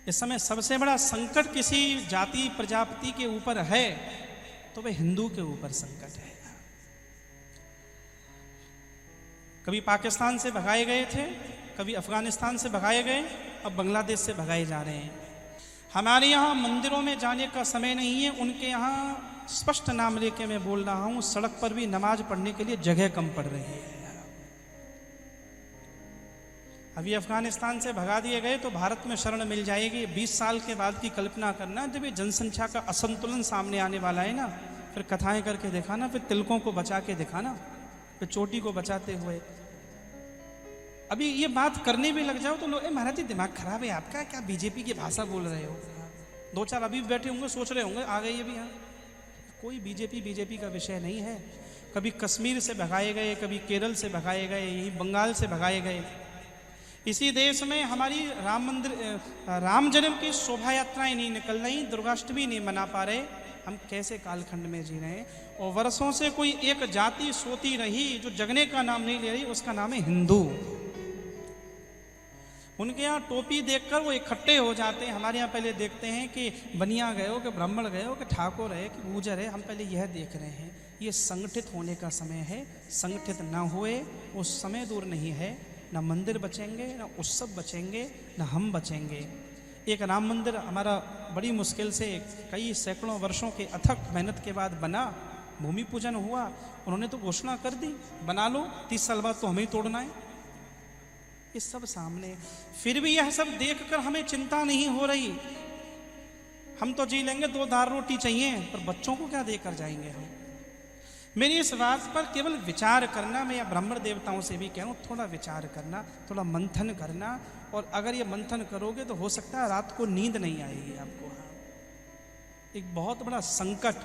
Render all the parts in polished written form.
इस समय सबसे बड़ा संकट किसी जाति प्रजाति के ऊपर है तो वह हिंदू के ऊपर संकट है। कभी पाकिस्तान से भगाए गए थे, कभी अफगानिस्तान से भगाए गए, अब बांग्लादेश से भगाए जा रहे हैं। हमारे यहाँ मंदिरों में जाने का समय नहीं है, उनके यहाँ स्पष्ट नाम लेके मैं बोल रहा हूँ, सड़क पर भी नमाज पढ़ने के लिए जगह कम पड़ रही है। अभी अफगानिस्तान से भगा दिए गए तो भारत में शरण मिल जाएगी। 20 साल के बाद की कल्पना करना, जब ये जनसंख्या का असंतुलन सामने आने वाला है ना, फिर कथाएं करके दिखाना, फिर तिलकों को बचा के दिखाना, फिर चोटी को बचाते हुए। अभी ये बात करने भी लग जाओ तो लोग, महाराज जी दिमाग खराब है आपका, क्या बीजेपी की भाषा बोल रहे हो? 2-4 अभी बैठे होंगे सोच रहे होंगे आ गए ये भी। यहाँ कोई बीजेपी का विषय नहीं है। कभी कश्मीर से भगाए गए, कभी केरल से भगाए गए, यही बंगाल से भगाए गए। इसी देश में हमारी राम जन्म की शोभा यात्राएं नहीं निकल रही, दुर्गाष्टमी नहीं मना पा रहे। हम कैसे कालखंड में जी रहे हैं? और वर्षों से कोई एक जाति सोती रही जो जगने का नाम नहीं ले रही, उसका नाम है हिंदू। उनके यहाँ टोपी देखकर वो इकट्ठे हो जाते हैं। हमारे यहाँ पहले देखते हैं कि बनिया गए हो, कि ब्राह्मण गए हो, कि ठाकुर है, कि गुजर है। हम पहले यह देख रहे हैं। ये संगठित होने का समय है। संगठित ना हुए वो समय दूर नहीं है। ना मंदिर बचेंगे, ना उत्सव बचेंगे, ना हम बचेंगे। एक राम मंदिर हमारा बड़ी मुश्किल से कई सैकड़ों वर्षों के अथक मेहनत के बाद बना, भूमि पूजन हुआ। उन्होंने तो घोषणा कर दी, बना लो, 30 साल बाद तो हमें ही तोड़ना है। ये सब सामने, फिर भी यह सब देखकर हमें चिंता नहीं हो रही। हम तो जी लेंगे, 2 दाल रोटी चाहिए, पर बच्चों को क्या देकर जाएंगे हम? मेरी इस बात पर केवल विचार करना, मैं या ब्राह्मण देवताओं से भी कह रहा हूँ, थोड़ा विचार करना, थोड़ा मंथन करना। और अगर ये मंथन करोगे तो हो सकता है रात को नींद नहीं आएगी आपको। एक बहुत बड़ा संकट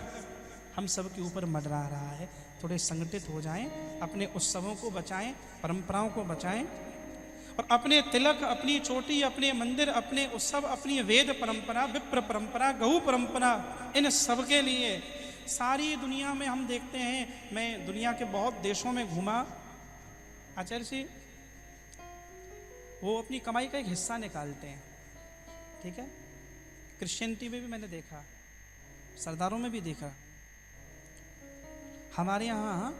हम सब के ऊपर मंडरा रहा है। थोड़े संगठित हो जाएं, अपने उत्सवों को बचाएं, परंपराओं को बचाएं, और अपने तिलक, अपनी चोटी, अपने मंदिर, अपने उत्सव, अपनी वेद परंपरा, विप्र परंपरा, गौ परंपरा, इन सब के लिए सारी दुनिया में हम देखते हैं। मैं दुनिया के बहुत देशों में घूमा। आचार्य जी वो अपनी कमाई का एक हिस्सा निकालते हैं, ठीक है? क्रिश्चियनिटी में भी मैंने देखा, सरदारों में भी देखा। हमारे यहाँ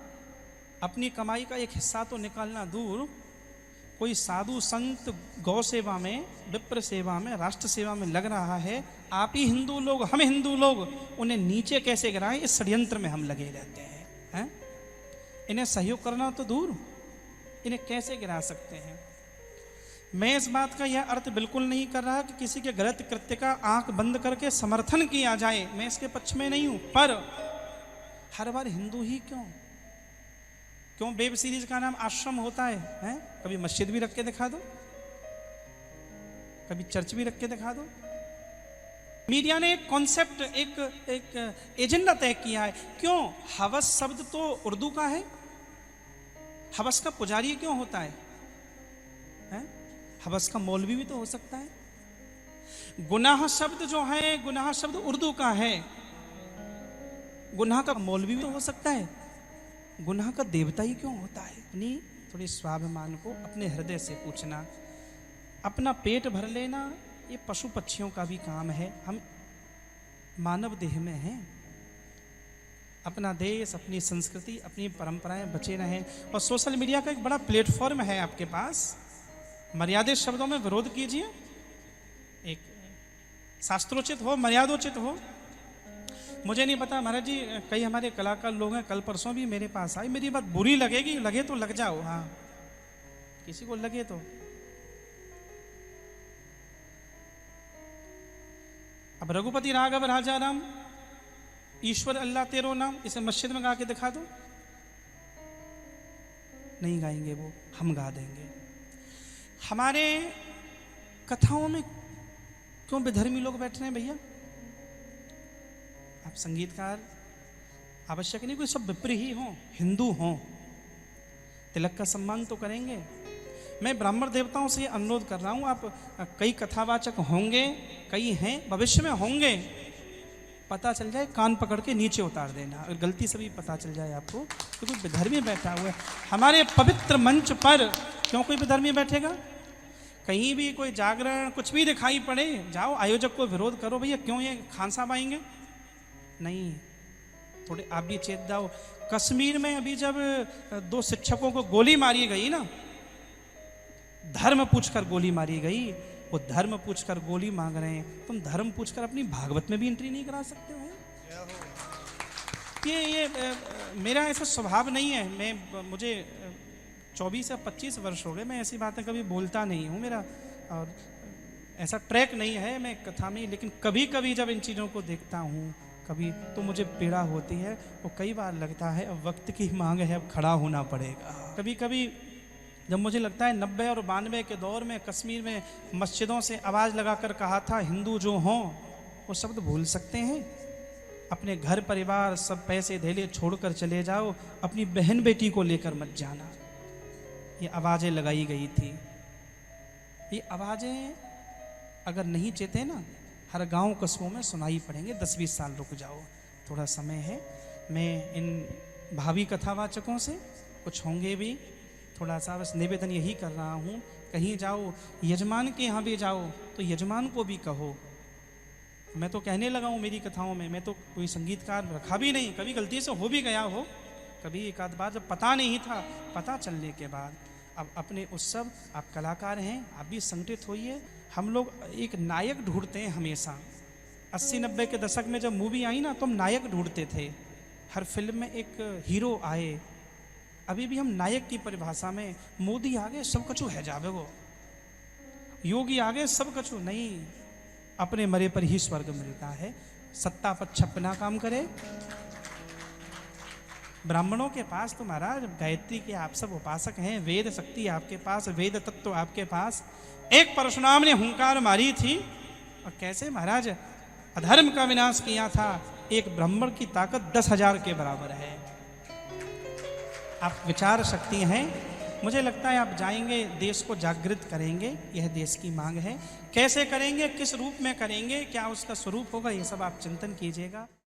अपनी कमाई का एक हिस्सा तो निकालना दूर, कोई साधु संत गौ सेवा में, विप्र सेवा में, राष्ट्र सेवा में लग रहा है। आप ही हिंदू लोग, हम हिंदू लोग उन्हें नीचे कैसे गिराएं, इस षड्यंत्र में हम लगे रहते हैं। इन्हें सहयोग करना तो दूर, इन्हें कैसे गिरा सकते हैं? मैं इस बात का यह अर्थ बिल्कुल नहीं कर रहा कि किसी के गलत कृत्य का आंख बंद करके समर्थन किया जाए, मैं इसके पक्ष में नहीं हूं। पर हर बार हिंदू ही क्यों? वेब सीरीज का नाम आश्रम होता है? कभी मस्जिद भी रख के दिखा दो, कभी चर्च भी रख के दिखा दो। मीडिया ने एक कॉन्सेप्ट, एक एजेंडा तय किया है। क्यों? हवस शब्द तो उर्दू का है, हवस का पुजारी क्यों होता है? हवस का मौलवी भी तो हो सकता है। गुनाह शब्द जो है, गुनाह शब्द उर्दू का है, गुनाह का मौलवी भी तो हो सकता है। गुनाह का देवता ही क्यों होता है? अपनी थोड़ी स्वाभिमान को अपने हृदय से पूछना, अपना पेट भर लेना ये पशु पक्षियों का भी काम है। हम मानव देह में हैं। अपना देश, अपनी संस्कृति, अपनी परंपराएं बचे रहें। और सोशल मीडिया का एक बड़ा प्लेटफॉर्म है आपके पास, मर्यादित शब्दों में विरोध कीजिए, एक शास्त्रोचित हो, मर्यादोचित हो। मुझे नहीं पता महाराज जी, कई हमारे कलाकार लोग हैं, कल परसों भी मेरे पास आए। मेरी बात बुरी लगेगी, लगे तो लग जाओ, हाँ, किसी को लगे तो। अब रघुपति राघव राजा राम, ईश्वर अल्लाह तेरो नाम, इसे मस्जिद में गा के दिखा दो। नहीं गाएंगे वो, हम गा देंगे। हमारे कथाओं में क्यों बेधर्मी लोग बैठ रहे हैं भैया? आप संगीतकार आवश्यक नहीं कोई सब विप्र ही हों, हिंदू हों, तिलक का सम्मान तो करेंगे। मैं ब्राह्मण देवताओं से अनुरोध कर रहा हूं, आप कई कथावाचक होंगे, कई हैं, भविष्य में होंगे, पता चल जाए कान पकड़ के नीचे उतार देना। अगर गलती से भी पता चल जाए आपको तो कोई विधर्मी बैठा हुआ है हमारे पवित्र मंच पर, क्यों कोई विधर्मी बैठेगा? कहीं भी कोई जागरण कुछ भी दिखाई पड़े, जाओ आयोजक को विरोध करो, भैया क्यों ये खान साहब आएंगे? नहीं, थोड़े आप भी चेत जाओ। कश्मीर में अभी जब 2 शिक्षकों को गोली मारी गई ना, धर्म पूछकर गोली मारी गई, वो धर्म पूछकर गोली मांग रहे हैं, तुम धर्म पूछकर अपनी भागवत में भी एंट्री नहीं करा सकते हो? ये मेरा ऐसा स्वभाव नहीं है। मुझे 24 या 25 वर्ष हो गए, मैं ऐसी बातें कभी बोलता नहीं हूँ, मेरा और ऐसा ट्रैक नहीं है मैं कथा में। लेकिन कभी कभी जब इन चीज़ों को देखता हूँ कभी, तो मुझे पीड़ा होती है और कई बार लगता है अब वक्त की मांग है, अब खड़ा होना पड़ेगा। कभी कभी जब मुझे लगता है 90 और 92 के दौर में कश्मीर में मस्जिदों से आवाज़ लगाकर कहा था हिंदू जो हों वो शब्द भूल सकते हैं? अपने घर परिवार सब पैसे धेले छोड़कर चले जाओ, अपनी बहन बेटी को लेकर मत जाना। ये आवाज़ें लगाई गई थी। ये आवाज़ें अगर नहीं चेते ना, हर गांव कस्बों में सुनाई पड़ेंगे। 10-20 साल रुक जाओ, थोड़ा समय है। मैं इन भावी कथावाचकों से, कुछ होंगे भी, थोड़ा सा बस निवेदन यही कर रहा हूँ, कहीं जाओ यजमान के यहाँ भी जाओ तो यजमान को भी कहो। मैं तो कहने लगा हूँ मेरी कथाओं में, मैं तो कोई संगीतकार रखा भी नहीं, कभी गलती से हो भी गया हो, कभी एक आध बार जब पता नहीं था, पता चलने के बाद। अब अपने उत्सव, आप कलाकार हैं, आप भी संगठित होइए। हम लोग एक नायक ढूंढते हैं हमेशा। 80-90 के दशक में जब मूवी आई ना, तो हम नायक ढूंढते थे। हर फिल्म में एक हीरो आए। अभी भी हम नायक की परिभाषा में, मोदी आगे सब कछु है जावे वो, योगी आगे सब कछु नहीं, अपने मरे पर ही स्वर्ग मिलता है। सत्ता पर छपना काम करे। ब्राह्मणों के पास तो महाराज गायत्री के आप सब उपासक हैं, वेद शक्ति आपके पास, वेद तत्व आपके पास। एक परशुराम ने हुंकार मारी थी और कैसे महाराज अधर्म का विनाश किया था। एक ब्राह्मण की ताकत 10,000 के बराबर है। आप विचार शक्ति हैं, मुझे लगता है आप जाएंगे, देश को जागृत करेंगे, यह देश की मांग है। कैसे करेंगे, किस रूप में करेंगे, क्या उसका स्वरूप होगा, ये सब आप चिंतन कीजिएगा।